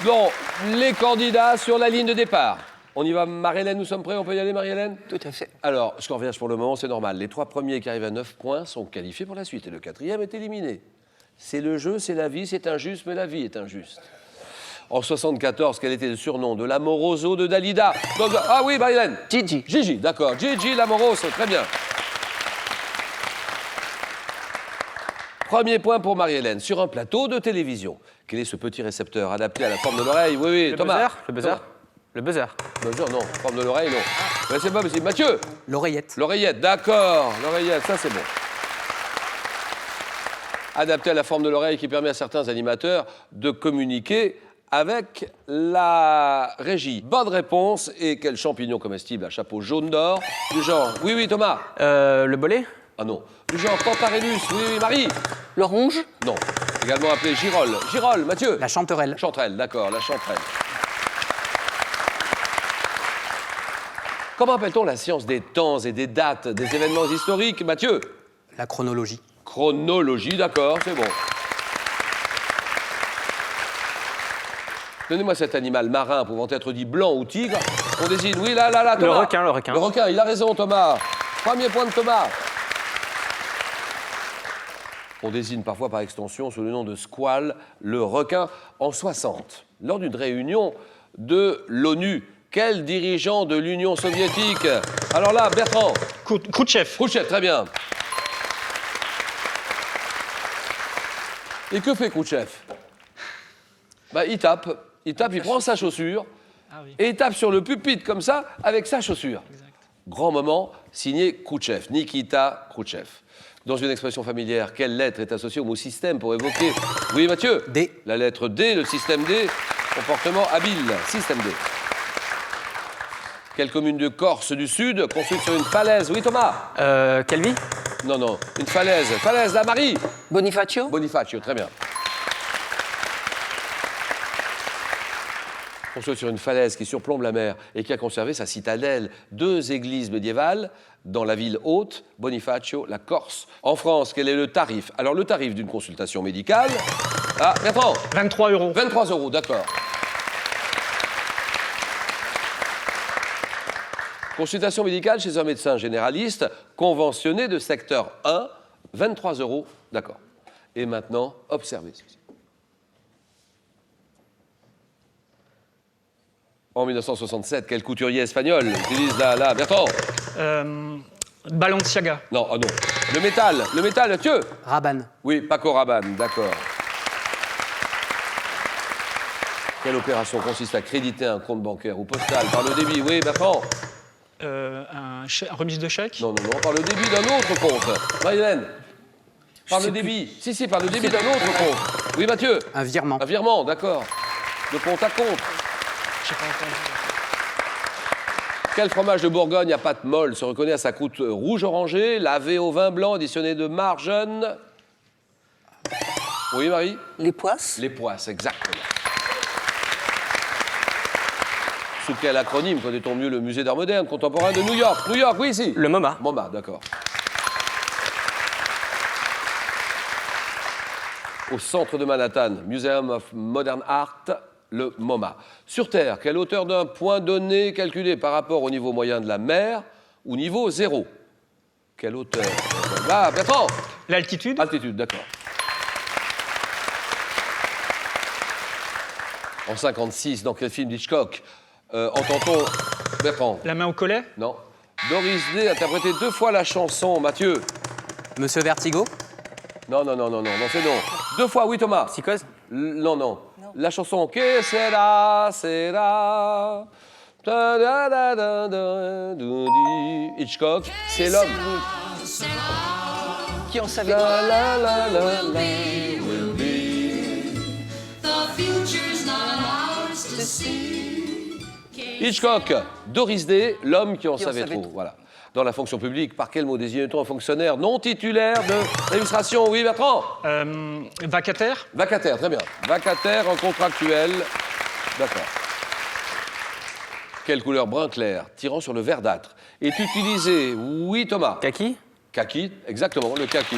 Bon, les candidats sur la ligne de départ. On y va, Marie-Hélène, nous sommes prêts? On peut y aller, Marie-Hélène? Tout à fait. Alors, score vierge pour le moment, c'est normal. Les 3 premiers qui arrivent à 9 points sont qualifiés pour la suite. Et le 4e est éliminé. C'est le jeu, c'est la vie, c'est injuste, mais la vie est injuste. En 74, quel était le surnom de l'amoroso de Dalida? Ah oui, Marie-Hélène. Gigi. Gigi, d'accord. Gigi l'amoroso, très bien. Premier point pour Marie-Hélène. Sur un plateau de télévision, quel est ce petit récepteur adapté à la forme de l'oreille? Oui, oui, Thomas. Le buzzer. Le buzzer. Buzzer, non. Forme de l'oreille, non. Ouais, c'est pas possible. Mathieu. L'oreillette. L'oreillette, d'accord. L'oreillette, ça c'est bon. Adapté à la forme de l'oreille qui permet à certains animateurs de communiquer avec la régie. Bonne réponse. Et quel champignon comestible à chapeau jaune d'or? Du genre. Oui, oui, Thomas. Le bolet. Ah non. Du genre Pantarellus. Oui, oui, Marie. L'orange. Non. Également appelé girole. Girole, Mathieu. La chanterelle. Chanterelle, d'accord, la chanterelle. Comment appelle-t-on la science des temps et des dates, des événements historiques, Mathieu? La chronologie. Chronologie, d'accord, c'est bon. Donnez-moi cet animal marin pouvant être dit blanc ou tigre. On désigne, oui, là, Thomas. Le requin, le requin. Le requin, il a raison, Thomas. Premier point de Thomas. On désigne parfois par extension sous le nom de squale le requin. En 60, lors d'une réunion de l'ONU, quel dirigeant de l'Union soviétique? Alors là, Bertrand. Khrouchtchev. Khrouchtchev, très bien. Et que fait Khrouchtchev? Bah, il tape, il prend sa chaussure et il tape sur le pupitre comme ça avec sa chaussure. Grand moment, signé Khrouchtchev, Nikita Khrouchtchev. Dans une expression familière, quelle lettre est associée au mot système pour évoquer... Oui, Mathieu? D. La lettre D, le système D, comportement habile, système D. Quelle commune de Corse du Sud construite sur une falaise? Oui, Thomas? Calvi. Non, non, une falaise. Falaise, la Marie? Bonifacio. Bonifacio, très bien. Construite sur une falaise qui surplombe la mer et qui a conservé sa citadelle, 2 églises médiévales dans la ville haute, Bonifacio, la Corse. En France, quel est le tarif? Alors, le tarif d'une consultation médicale... Ah, Bertrand? 23 €. 23 €, d'accord. Consultation médicale chez un médecin généraliste conventionné de secteur 1, 23 €, d'accord. Et maintenant, observez ceci. En 1967, quel couturier espagnol utilise la Bertrand? Balenciaga. Non, oh non. Le métal, Mathieu? Rabanne. Oui, Paco Rabanne, d'accord. Quelle opération consiste à créditer un compte bancaire ou postal par le débit? Oui, Bertrand? Un remise de chèque. Non, non, non, par le débit d'un autre compte. Marie-Hélène? Par le débit. Si, par le débit d'un autre compte. Oui, Mathieu? Un virement. Un virement, d'accord. De compte à compte. J'ai pas entendu. Quel fromage de Bourgogne à pâte molle se reconnaît à sa croûte rouge orangée, lavé au vin blanc, additionné de margone? Oui, Marie? Les poisses. Les poisses, exactement. Sous quel acronyme connaît-on mieux le musée d'art moderne contemporain de New York? New York, oui, ici. Le MoMA. MoMA, d'accord. Au centre de Manhattan, Museum of Modern Art, le MoMA. Sur Terre, quelle hauteur d'un point donné calculé par rapport au niveau moyen de la mer ou niveau 0? Quelle hauteur? Là, Bertrand? L'altitude. Altitude, d'accord. En 56, dans quel film d'Hitchcock entend-on... Bertrand? La main au collet. Non. Doris Day a interprété 2 fois la chanson, Mathieu? Monsieur Vertigo. Non, c'est non. 2 fois, oui, Thomas? Psychose. Non. La chanson Que sera Hitchcock, c'est l'homme. Qui en savait? Hitchcock, Doris Day, l'homme qui en savait trop. Voilà. Dans la fonction publique, par quel mot désigne-t-on un fonctionnaire non titulaire de l'administration? Oui, Bertrand? Vacataire. Vacataire, très bien. Vacataire en contractuel. D'accord. Quelle couleur brun clair, tirant sur le verdâtre, est utilisée? Oui, Thomas? Kaki. Kaki, exactement, le kaki.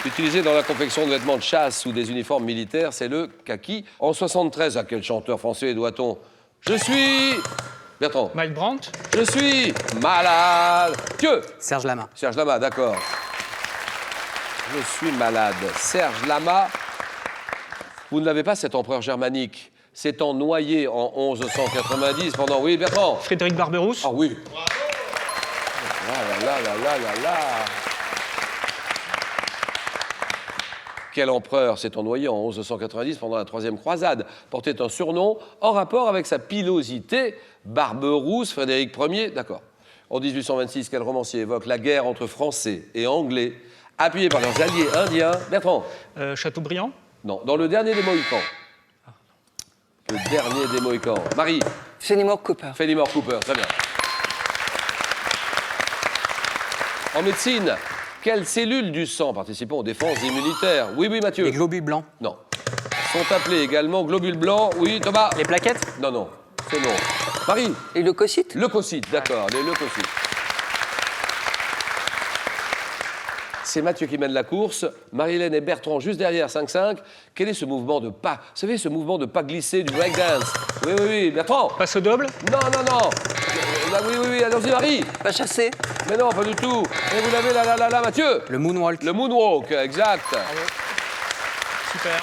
Utilisé dans la confection de vêtements de chasse ou des uniformes militaires, c'est le kaki. En 73, à quel chanteur français doit-on Je suis... Bertrand. Miles Brandt. Je suis malade. Que Serge Lama. Serge Lama, d'accord. Je suis malade. Serge Lama, vous ne l'avez pas, cet empereur germanique, s'étant noyé en 1190 pendant... Oui, Bertrand. Frédéric Barberousse. Ah oui. Là, là, là, là, là, là. Quel empereur s'étant noyé en 1190 pendant la troisième croisade portait un surnom en rapport avec sa pilosité, Barberousse, Frédéric Ier, d'accord. En 1826, quel romancier évoque la guerre entre Français et Anglais, appuyés par leurs alliés indiens Bertrand. Chateaubriand. Non, dans Le Dernier des Mohicans. Le Dernier des Mohicans. Marie. Fenimore Cooper. Fenimore Cooper, très bien. En médecine, quelles cellules du sang participant aux défenses immunitaires Oui, oui, Mathieu. Les globules blancs. Non. Sont appelés également globules blancs. Oui, Thomas. Les plaquettes. Non, non, c'est non. Marie. Les leucocytes. Leucocytes, d'accord, les leucocytes. C'est Mathieu qui mène la course. Marie-Hélène et Bertrand juste derrière, 5-5. Quel est ce mouvement de pas Vous savez, ce mouvement de pas glisser du breakdance Oui, oui, oui. Bertrand. Passe au double. Non, non, non. Là, oui, oui, oui. Allons-y, Marie. Pas chassé. Mais non, pas du tout. Et vous l'avez là, là, là, là, Mathieu. Le moonwalk. Le moonwalk, exact. Super.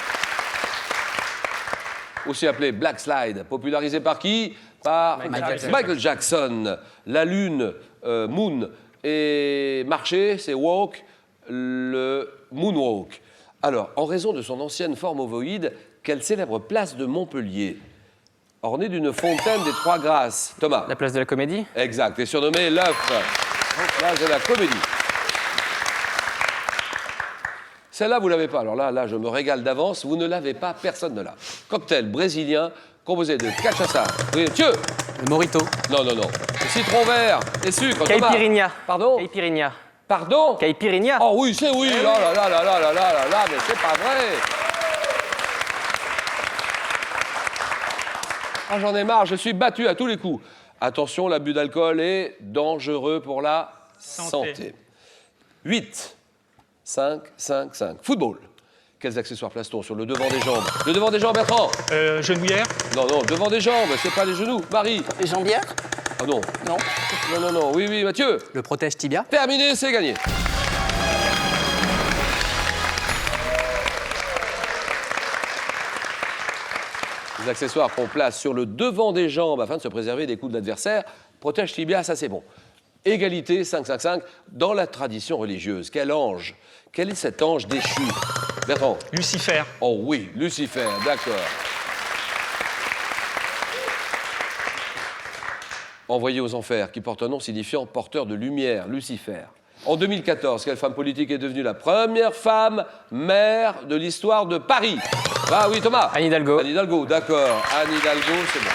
Aussi appelé Black Slide, popularisé par qui Par Michael Jackson. La lune, moon, et marcher, c'est walk, le moonwalk. Alors, en raison de son ancienne forme ovoïde, quelle célèbre place de Montpellier, ornée d'une fontaine des Trois Grâces Thomas. La place de la Comédie. Exact, et surnommée l'œuf. Place de la Comédie. Celle-là, vous ne l'avez pas. Alors là, je me régale d'avance. Vous ne l'avez pas, personne ne l'a. Cocktail brésilien composé de cachaça. Oui, Mathieu. Le Morito. Non, non, non. Le citron vert et sucre. Thomas. Caipirinha. Pardon Caipirinha. Pardon Caipirinha. Oh oui, c'est oui. Là, là, là, là, là, là, là, là, là, mais c'est pas vrai. Ah, j'en ai marre. Je suis battu à tous les coups. Attention, l'abus d'alcool est dangereux pour la santé. 8. 5, 5, 5. Football. Quels accessoires place-t-on sur le devant des jambes Le devant des jambes, Bertrand. Genouillère. Non, non, devant des jambes, c'est pas les genoux. Marie. Les jambières. Ah non. Non. Non, non, non. Oui, oui, Mathieu. Le protège tibia. Terminé, c'est gagné. Les accessoires qu'on place sur le devant des jambes afin de se préserver des coups de l'adversaire. Protège tibia, ça c'est bon. Égalité, 5, 5, 5. Dans la tradition religieuse, quel ange Quel est cet ange déchu Bertrand. Lucifer. Oh oui, Lucifer, d'accord. Envoyé aux enfers, qui porte un nom signifiant porteur de lumière, Lucifer. En 2014, quelle femme politique est devenue la première femme maire de l'histoire de Paris Ah oui, Thomas. Anne Hidalgo. Anne Hidalgo, d'accord. Anne Hidalgo, c'est bon.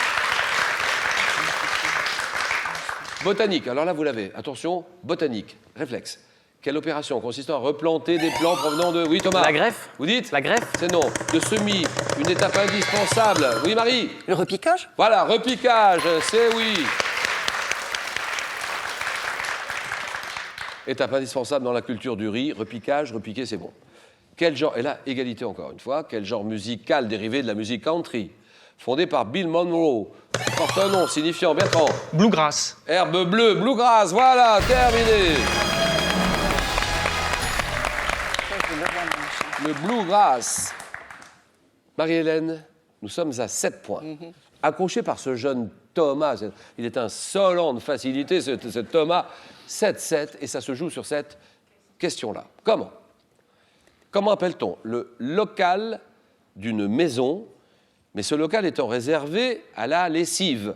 Botanique, alors là, vous l'avez. Attention, botanique, réflexe. Quelle opération consistant à replanter des plants provenant de... Oui, Thomas. La greffe. Vous dites La greffe. C'est non. De semis, une étape indispensable. Oui, Marie. Le repiquage. Voilà, repiquage, c'est oui. Étape indispensable dans la culture du riz, repiquage, repiquer, c'est bon. Quel genre, et là, égalité encore une fois, quel genre musical dérivé de la musique country, fondé par Bill Monroe, qui porte un nom signifiant, Bertrand. Bluegrass. Herbe bleue, bluegrass, voilà, terminé. Le bluegrass. Marie-Hélène, nous sommes à 7 points. Accroché par ce jeune Thomas, il est insolent de facilité, ce Thomas. 7-7, et ça se joue sur cette question-là. Comment appelle-t-on le local d'une maison, mais ce local étant réservé à la lessive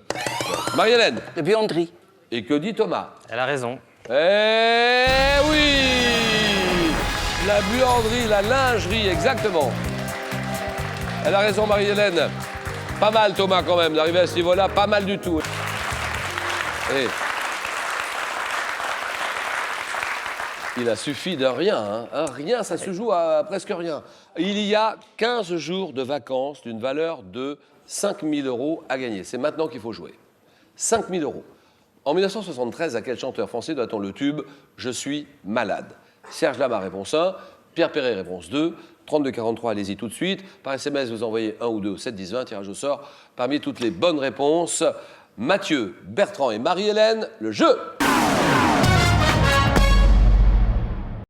Marie-Hélène. La buanderie. Et que dit Thomas? Elle a raison. Eh oui! La buanderie, la lingerie, exactement. Elle a raison, Marie-Hélène. Pas mal, Thomas, quand même, d'arriver à ce niveau-là, pas mal du tout. Et il a suffi de rien, hein. Rien, ça se joue à presque rien. Il y a 15 jours de vacances d'une valeur de 5 000 € à gagner. C'est maintenant qu'il faut jouer. 5 000 €. En 1973, à quel chanteur français doit-on le tube « Je suis malade » Serge Lama, réponse 1. Pierre Perret, réponse 2. 32-43, allez-y tout de suite. Par SMS, vous envoyez 1 ou 2 au 7-10-20, tirage au sort. Parmi toutes les bonnes réponses, Mathieu, Bertrand et Marie-Hélène, le jeu.